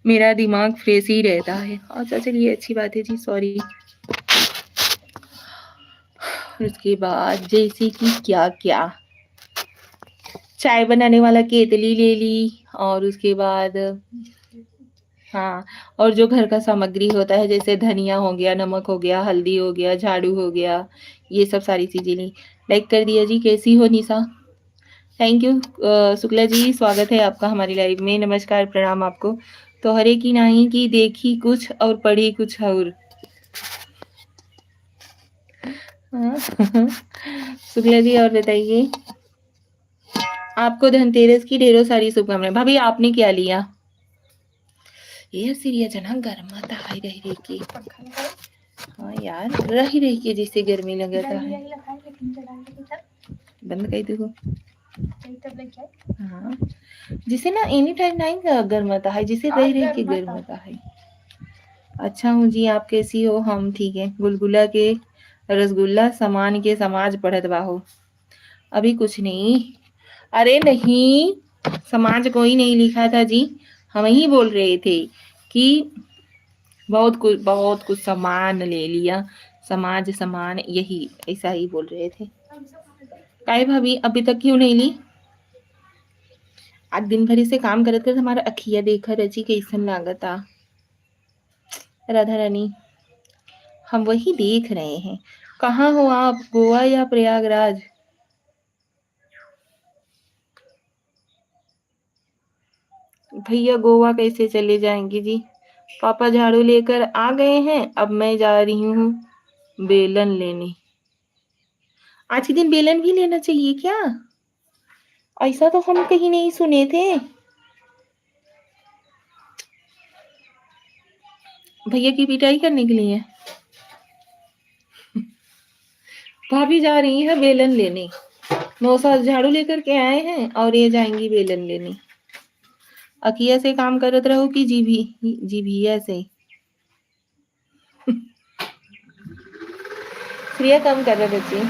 मेरा दिमाग फ्रेश ही रहता है। अच्छा चलिए अच्छी बात है जी, सॉरी। उसके बाद जैसे कि क्या क्या, चाय बनाने वाला केतली ले ली, और उसके बाद हाँ, और जो घर का सामग्री होता है जैसे धनिया हो गया, नमक हो गया, हल्दी हो गया, झाड़ू हो गया, ये सब सारी चीजें ली। लाइक कर दिया जी। कैसी हो निशा? थैंक यू शुक्ला जी, स्वागत है आपका हमारी लाइव में। नमस्कार प्रणाम आपको। तो हरे की नाही की देखी कुछ और पढ़ी कुछ और। हाँ। शुक्ला जी और बताइए, आपको धनतेरस की ढेरों सारी शुभकामनाएं। भाभी आपने क्या लिया? ये सीरिया जना गर्म आता है रह रही की। हाँ यार, रही के जिससे गर्मी लगता है। बंद कर देखो। हाँ, जिसे ना एनी टाइम नहीं गर्म आता है, जिसे रह के गर्म आता है। अच्छा हूँ जी, आप कैसी हो? हम ठीक है। गुलगुला के रसगुल्ला समान के समाज पढ़त बाहो। अभी कुछ नहीं। अरे नहीं, समाज कोई नहीं लिखा था जी, हम ही बोल रहे थे कि बहुत कुछ सामान ले लिया। समाज समान, यही ऐसा ही बोल रहे थे। काय भाभी अभी तक क्यों नहीं ली? आज दिन भर से काम करत करत हमारा अखिया देखा रची कैसन लागता। राधा रानी, हम वही देख रहे हैं। कहाँ हो आप, गोवा या प्रयागराज? भैया गोवा कैसे चले जाएंगे जी? पापा झाड़ू लेकर आ गए हैं, अब मैं जा रही हूँ बेलन लेने। आज के दिन बेलन भी लेना चाहिए क्या? ऐसा तो हम कहीं नहीं सुने थे। भैया की पिटाई करने के लिए भाभी जा रही है बेलन लेने। मौसा झाड़ू लेकर के आए हैं और ये जाएंगी बेलन लेने। अकिया से काम करत रहो कि जीभिया से? श्रेया कम कर रहे बच्चे।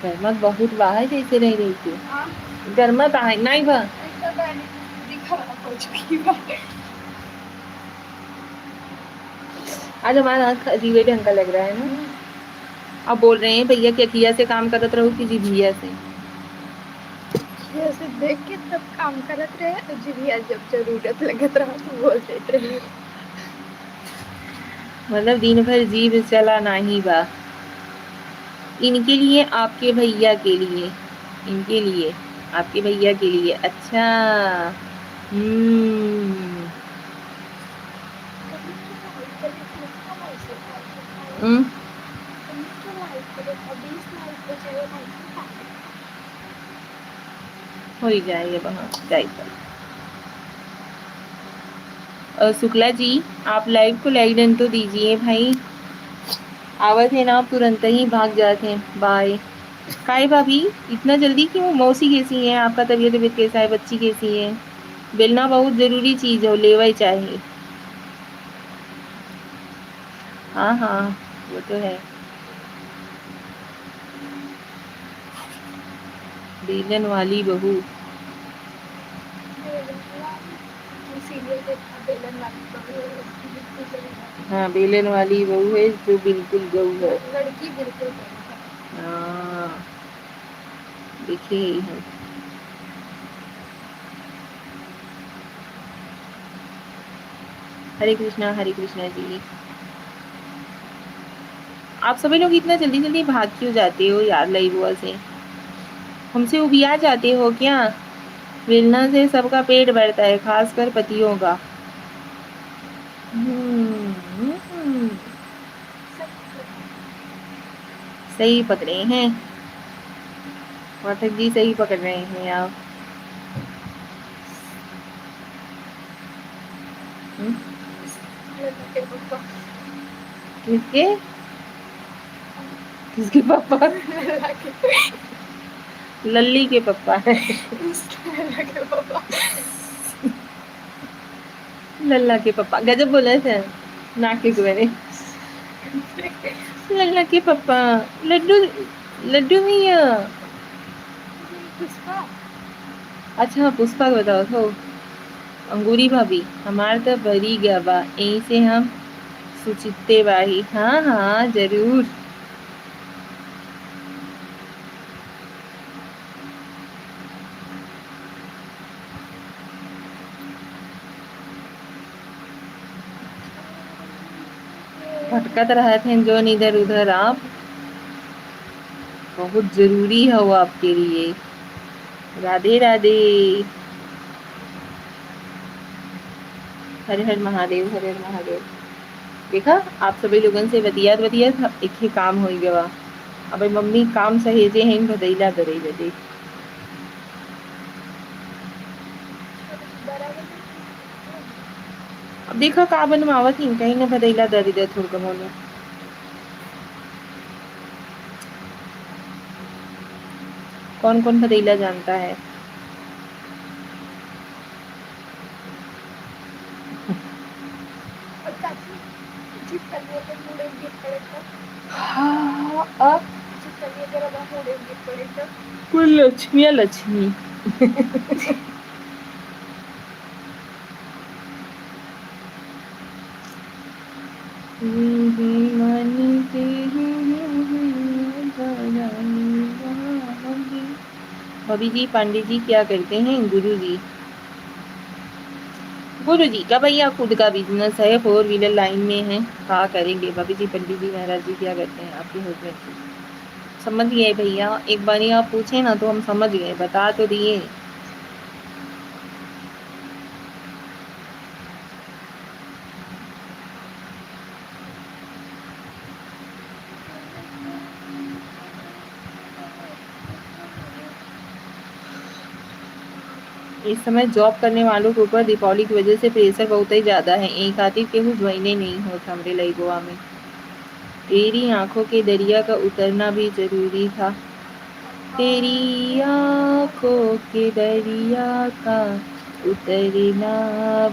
गर्मत बहुत बाहर जैसे रह रही थी। हाँ गर्मत आए नहीं बा। एकदम बैनी पूरी खराब हो चुकी है। आज हमारा आँख अजीब ढंग का लग रहा है ना। अब बोल रहे हैं भैया कि अकिया से काम करत रहो कि जीभिया से? ऐसे देख के तब काम करत रहे तो जीभिया जब जरूरत लगत रहा तो बोल देते रहे। मतलब दिन भर जीभ चला नहीं बा। इनके लिए, आपके भैया के लिए, इनके लिए, आपके भैया के लिए। अच्छा। हम्म। हो ही जाएगा वहाँ जाएगा। शुक्ला जी, आप लाइव को लाइक डन तो दीजिए भाई। आवत है ना, आप तुरंत ही भाग जाते हैं। बाय। काय भाभी इतना जल्दी क्यों? मौसी कैसी है? आपका तबीयत कैसा है? बच्ची कैसी है? बेलना बहुत जरूरी चीज है, लेवा ही चाहिए। हाँ हाँ वो तो है। बेलन वाली बहू। हाँ बेलन वाली बहू है जो बिल्कुल गऊ है। लड़की बिल्कुल हाँ देखिए ही है। हरे कृष्णा जी। आप सभी लोग इतना जल्दी जल्दी भाग क्यों जाते हो यार लाइव से? हमसे उबिया जाते हो क्या? बेलना से सबका पेट भरता है, खासकर पतियों का। सही पकड़े हैं पाठक जी, सही पकड़ रहे हैं आप। किसके किसके पापा? लल्ली के पापा है। लल्ला के पापा गजब बोले थे नाके को मैंने। लल्ला के पापा लड्डू लड्डू भैया। पुष्पा। अच्छा पुष्पा बताओ तो। अंगूरी भाभी हमार तो भरी गया बा, यहीं से हम सुचित्ते बाही। हाँ हाँ जरूर। भटकत रहे थे जो इधर उधर आप। बहुत जरूरी है वो आपके लिए। राधे राधे। हर हर महादेव, हर हर महादेव। देखा आप सभी लोगन से बतियात बतियात एक ही काम हो गया। अब मम्मी काम सहेजे हैं भदैला करे बदे। अब देखा का बनवावत ही कहीं ना भदैला दरी दे थोड़ कमोने। कौन कौन भदैला जानता है? हाँ अब कुल लक्ष्मिया लक्ष्मी। भाभी जी पांडे जी क्या करते हैं? गुरु जी। गुरु जी का भैया खुद का बिजनेस है, 4 व्हीलर लाइन में है, हाँ करेंगे भाभी जी। पंडित जी महाराज जी क्या करते हैं आपके हस्बैंड? समझ गए भैया, एक बार ही आप पूछे ना तो हम समझ गए, बता तो दिए। इस समय जॉब करने वालों के ऊपर दीपावली की वजह से प्रेशर बहुत ही ज्यादा है। एक खातिर केहू ज्वाइने नहीं हो हमरे लई गोवा में। तेरी आंखों के दरिया का उतरना भी जरूरी था। तेरी आंखों के दरिया का उतरना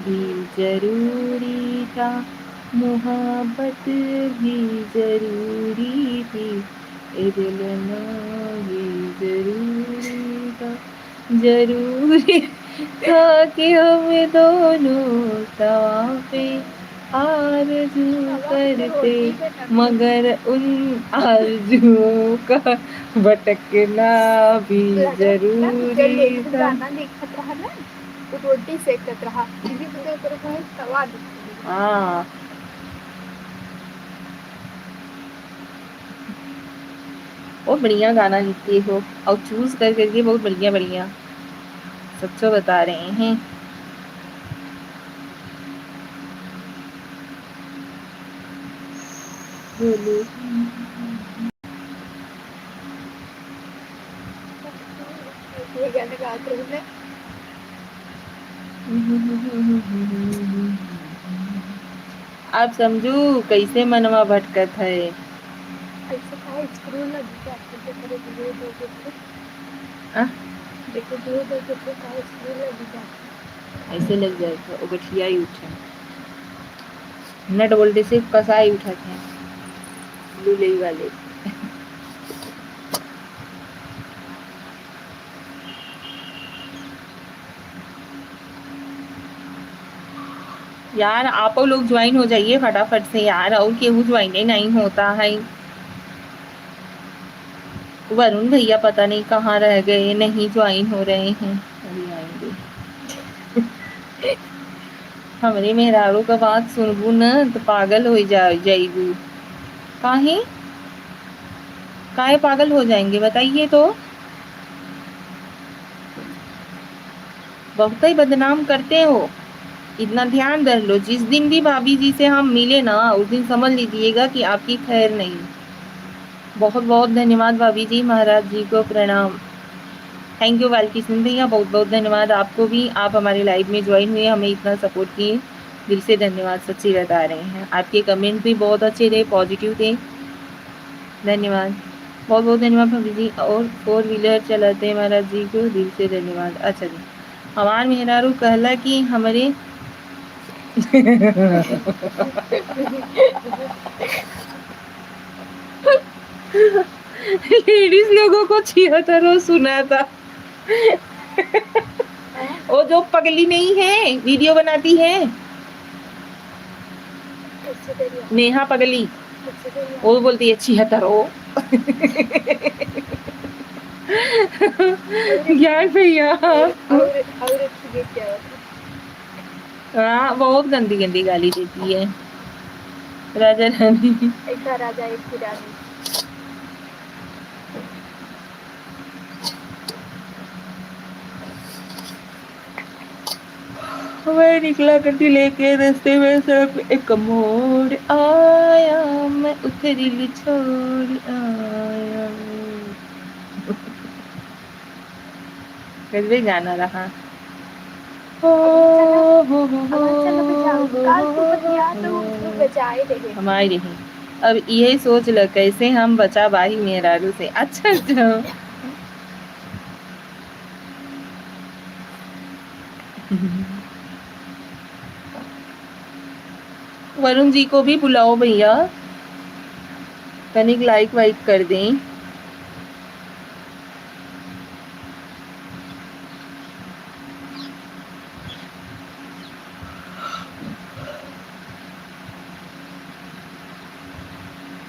भी जरूरी था। मोहब्बत भी जरूरी थी, इदलना भी जरूरी था। जरूरी था कि हम दोनों तवाफे आरज़ू करते, मगर उन आरज़ुओं का भटकना भी जरूरी था। गाना देखत रहा ना, तो रोटी सेकत रहा, टीवी पे देख रहा है, तवा दिख रहा। हाँ बहुत बढ़िया गाना लिखती हो और चूज कर करके बहुत बढ़िया बढ़िया, सच्चो बता रहे हैं। बोलो ये गाना गाते हुए आप समझू कैसे मनवा भटकत है। ऐसे कहा स्क्रू लग गया, देखो देखो देखो आ? देखो देखो कहा स्क्रू लग गया। ऐसे लग जाए तो गठिया ही उठे, नट बोल्टे से कसा ही उठा थे लुलई वाले। यार आप लोग ज्वाइन हो जाइए फटाफट से यार, और केहू ज्वाइन नहीं होता है। वरुण भैया पता नहीं कहाँ रह गए, नहीं ज्वाइन हो रहे हैं। अभी आएंगे। हमरे मेहरारू का बात सुनबू न तो पागल हो जाइबू। काहे काहे पागल हो जाएंगे बताइए तो। बहुत ही बदनाम करते हो, इतना ध्यान रख लो। जिस दिन भी भाभी जी से हम मिले ना उस दिन समझ लीजिएगा कि आपकी खैर नहीं। बहुत बहुत धन्यवाद भाभी जी, महाराज जी को प्रणाम। थैंक यू बालकृष्ण भैया, बहुत बहुत धन्यवाद आपको भी। आप हमारे लाइव में ज्वाइन हुए, हमें इतना सपोर्ट किए, दिल से धन्यवाद। सच्ची बता रहे हैं, आपके कमेंट भी बहुत अच्छे थे, पॉजिटिव थे। धन्यवाद, बहुत बहुत धन्यवाद भाभी जी। और 4 व्हीलर चलाते महाराज जी को दिल से धन्यवाद। अच्छा जी, हमार मेहरारू कहला कि हमारे लेडीज लोगों को 76 सुना था। वो जो पगली नहीं है वीडियो बनाती है नेहा पगली, वो बोलती है 76। यार भैया हाँ बहुत गंदी गंदी गाली देती है राजा रानी। ऐसा राजा एक ही रानी। मैं निकला करती लेके रास्ते में सिर्फ एक मोड़ आया, मैं उतरी छोड़ आया। कैसे गाना रहा। हमारी रही। अब यही सोच ल कैसे हम बचा बाही मेहरारू से। अच्छा अच्छा वरुण जी को भी बुलाओ भैया, कनिक लाइक वाइक कर दें।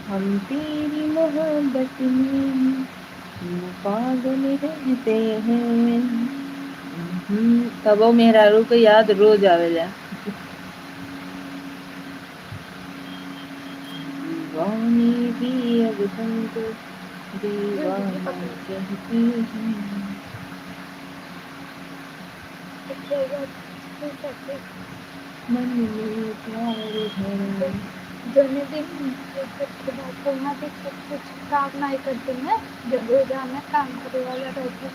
हम तेरी मोहब्बत में पागल रहते हैं। तब वो मेहरारू को याद रोज आवेला। भी अब तुमको दीवाना कहती हूँ। मन में प्यार भरा। जन्मदिन के बाद तो वहाँ भी सब कुछ काम नहीं करते हैं। जब रोजाना काम करे वाला रहते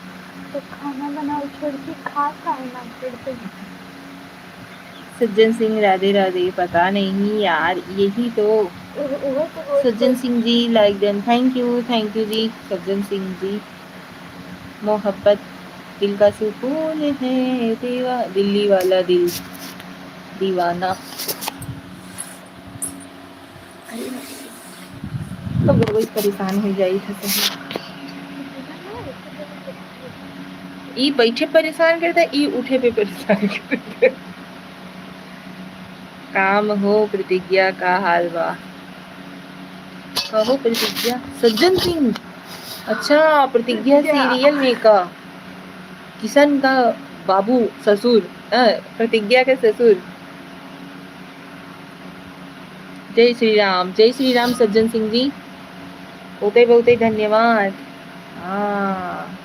तो खाना बनाओ छोड़ के खा ना करते। सज्जन सिंह राधे राधे। पता नहीं यार, यही तो। वो तो Sajjan Singh ji like them. Thank you जी सज्जन सिंह जी। मोहब्बत दिल का सुकून है, दिल्ली वाला दिल दीवाना। कब रोज परेशान हो जाई था ई बैठे परेशान करता, ई उठे पे परेशान करता। काम हो प्रतिज्ञा का हाल बा। कहो प्रतिज्ञा। सज्जन सिंह। अच्छा, प्रतिज्ञा सीरियल में का किशन का बाबू ससुर, प्रतिज्ञा के ससुर। जय श्री राम सज्जन सिंह जी। बहुते बहुते धन्यवाद। हाँ,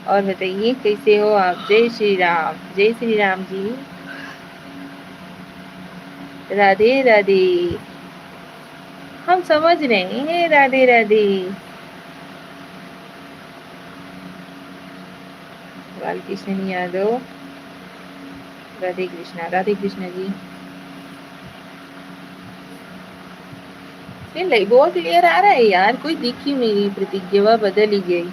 और बताइए कैसे हो आप। जय श्री राम जी। राधे राधे। हम समझ रहे हैं, राधे राधे। बालकृष्ण यादव। राधे कृष्णा जी। बहुत क्लियर आ रहा है यार, कोई दिख ही मेरी प्रतिज्ञा बदल ही गई।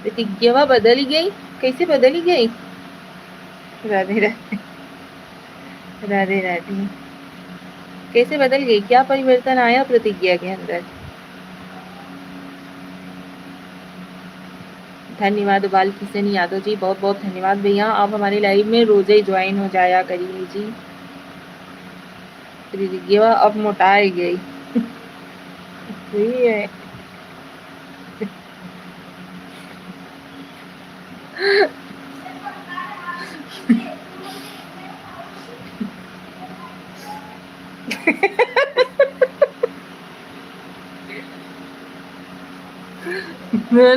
प्रतिज्ञा बदल ही गई। कैसे बदल ही गई। राधे राधे। राधे राधे। कैसे बदल गई, क्या परिवर्तन आया प्रतिज्ञा के अंदर। धन्यवाद बालकिशन यादव जी, बहुत बहुत धन्यवाद भैया। आप हमारी लाइव में रोज ही ज्वाइन हो जाया करिए जी। प्रतिज्ञा अब मोटाई गई। सही है।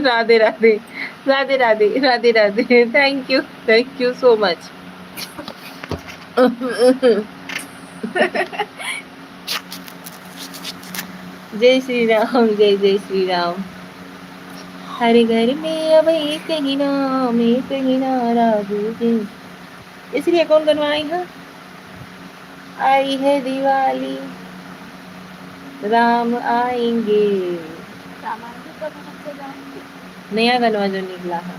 Radhe Radhe. Radhe Radhe. Radhe Radhe. Thank you so much. जय श्री राम। जय श्री राम। हर घर में अब एक ही नाम राधे जी। इसलिए कौन बनवाई है। आई है दिवाली, राम आएंगे। नया गनवा जो निकला है।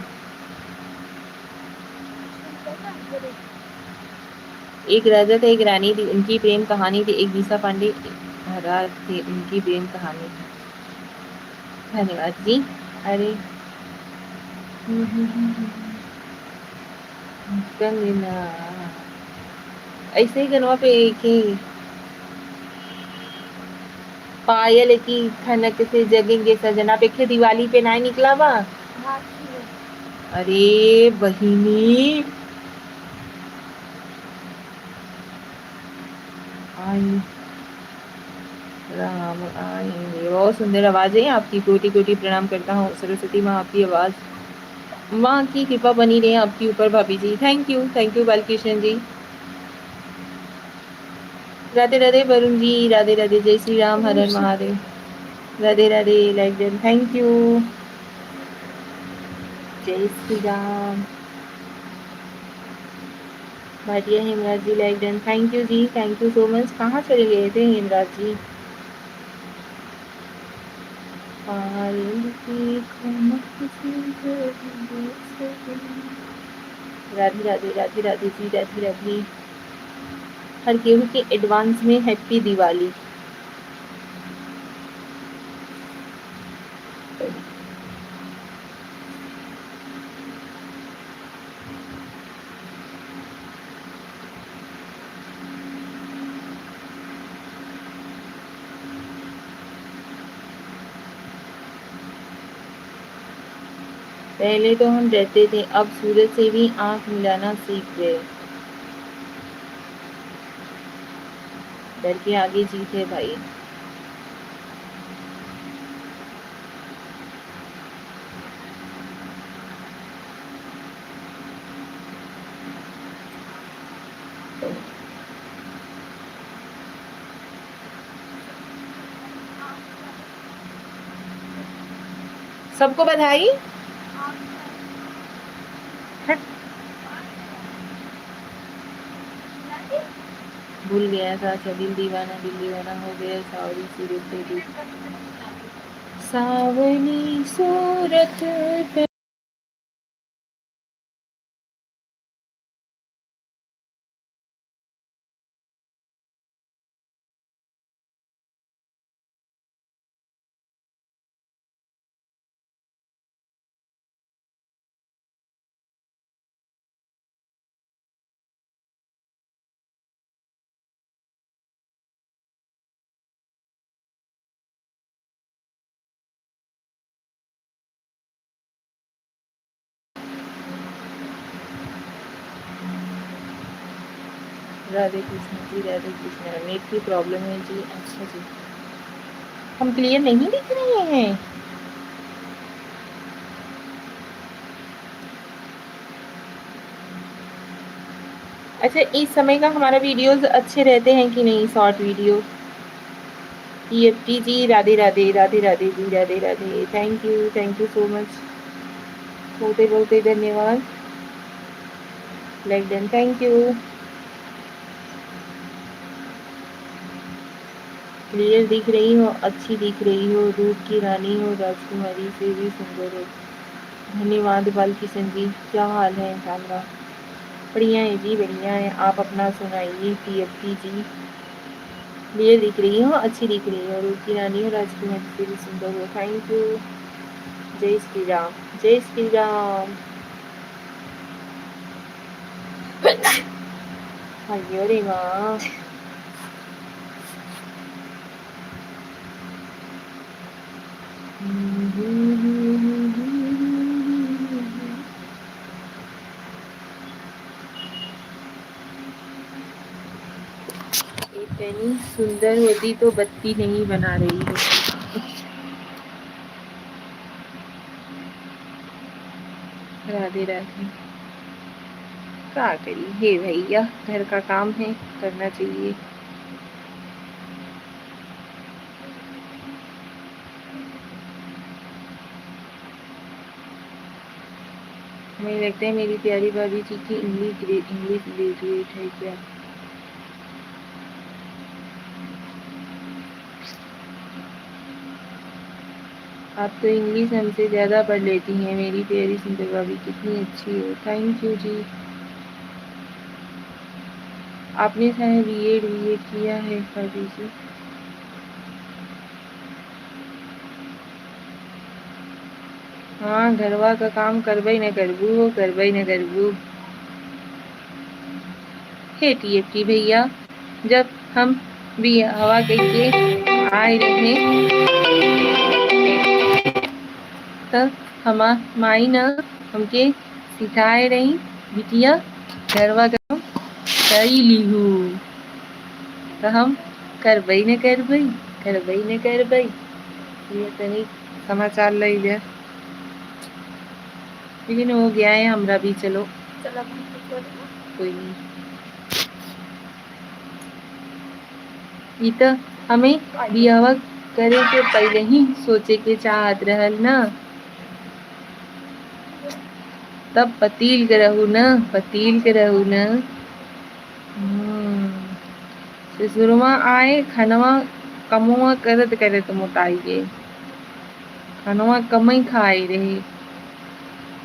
एक राजा था, एक रानी थी, उनकी प्रेम कहानी थी। एक दिशा पांडे महाराज थे, उनकी प्रेम कहानी थी। धन्यवाद जी। अरे कंगना ऐसे ही गनवा पे एक ही पायल की खनक से जगेंगे सजना पे दिवाली पे ना निकला बा। अरे बहिनी आई राम आएंगे। बहुत सुंदर आवाज है आपकी, कोटि कोटि प्रणाम करता हूँ सरस्वती माँ, आपकी आवाज, माँ की कृपा बनी रहे आपके ऊपर भाभी जी। Thank you Balkrishna ji. राधे राधे वरुण जी। राधे राधे। जय Shri Ram. Har Har Mahadev. Radhe Radhe. Like them. Thank you. जय Shri Ram. Bhatia Hemraj ji like them. Thank you जी, थैंक यू सो मच। कहाँ चले गए थे हेमराज जी। राधे राधे। राधे राधे जी। राधे राधे। हर केहू के एडवांस में हैप्पी दिवाली। पहले तो हम डरते थे, अब सूरज से भी आंख मिलाना सीख गए। डर के आगे जीत है भाई। सबको बधाई। भूल गया था, अच्छा दिल दीवाना हो गया, सावरी सूरत पे सावनी सूरत पे। राधे कृष्ण जी, राधे कृष्ण। नेट की प्रॉब्लम है जी। अच्छा जी, हम क्लियर नहीं दिख रहे हैं। अच्छा, इस समय का हमारा वीडियोस अच्छे रहते हैं कि नहीं? Short video. EFT ji, Radhe Radhe, Radhe Radhe ji, Radhe Radhe. Thank you so much. बोलते बोलते धन्यवाद। Like done, thank you. Clear दिख रही हो, अच्छी दिख रही हो, रूप की रानी हो, राजकुमारी से भी सुंदर हो। धन्यवाद बाल किशन जी। क्या हाल है कैमरा? बढ़िया है जी, बढ़िया है। आप अपना सुनाइए TFT जी। क्लियर दिख रही हो, अच्छी दिख रही हो, रूप की रानी हो, राजकुमारी से भी सुंदर हो। Thank you. जय श्री राम, जय श्री राम। अयो रे माँ। इतनी सुंदर होती तो बत्ती नहीं बना रही होती। राधे राधे। क्या करी हे भैया, घर का काम है, करना चाहिए। मुझे लगता है मेरी प्यारी भाभी जी की इंग्लिश ग्रेजुएट है क्या? आप तो इंग्लिश हमसे ज़्यादा पढ़ लेती हैं मेरी प्यारी सुंदर भाभी, कितनी अच्छी हो। थैंक यू जी। आपने शायद BEd किया है भाभी जी। हाँ, घरवा का काम करबई न करबू। हे TFT भैया, जब हम भी हवा के आए रहे तब हमा माई न हमके सिखाए रही, बिटिया घरवा का काम कर लीहू। तो हम करबई न करबई। ये तनी समाचार ले लिया, लेकिन हो गया है हमरा भी। चलो कोई नहीं। ये तो हमें बियाह करे के पहले ही सोचे के चाहत रहल ना, तब पतील के रहू न। ससुरमा आए खनवा कमुआ करत मोटाई गे। खनवा कम ही खाए रहे,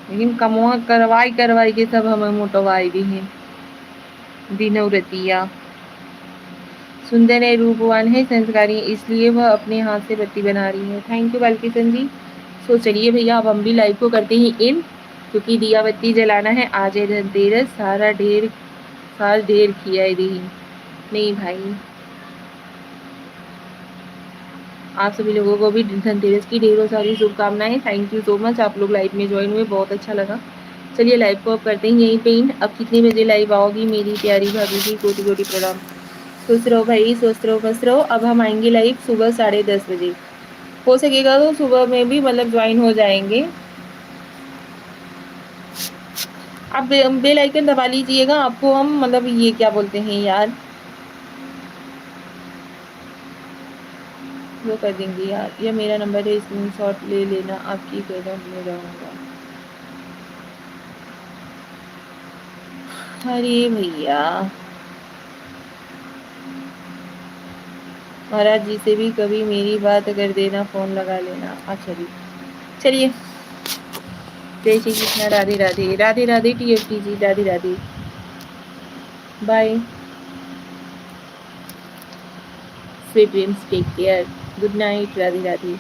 लेकिन कमुआ करवाई के सब हमें मोटवाई रहे। दिनौ रतिया सुंदर है, रूपवान है, संस्कारी, इसलिए वह अपने हाथ से बत्ती बना रही है। थैंक यू बालकिशन जी। सो चलिए भैया, अब हम भी लाइव को करते हैं इन, क्योंकि दिया बत्ती जलाना है। आज है धनतेरस, सारा ढेर किया है नहीं भाई। आप सभी लोगों को भी धनतेरस की ढेरों सारी शुभकामनाएं। थैंक यू सो मच, आप लोग लाइव में ज्वाइन हुए, बहुत अच्छा लगा। चलिए लाइव को अब करते हैं यहीं पे एंड। अब कितने बजे लाइव आओगी मेरी प्यारी भाभी जी? कोटि कोटि प्रणाम। खुश रहो भाई, स्वस्थ रहो, मस्त रहो। अब हम आएंगे लाइव सुबह 10:30 बजे, हो सकेगा तो सुबह में भी मतलब ज्वाइन हो जाएंगे। आप बेल आइकन दबा लीजिएगा, आपको हम मतलब ये क्या बोलते हैं यार, वो कर देंगे यार। ये मेरा नंबर है, स्क्रीनशॉट ले लेना, आपकी अकाउंट में रहूँगा। अरे भैया, महाराज जी से भी कभी मेरी बात कर देना, फोन लगा लेना। अच्छा जी, चलिए, जय Shri Krishna, Radhe Radhe, Radhe Radhe TFT ji, Radhe Radhe, bye, sweet dreams, take care, good night, Radhe Radhe.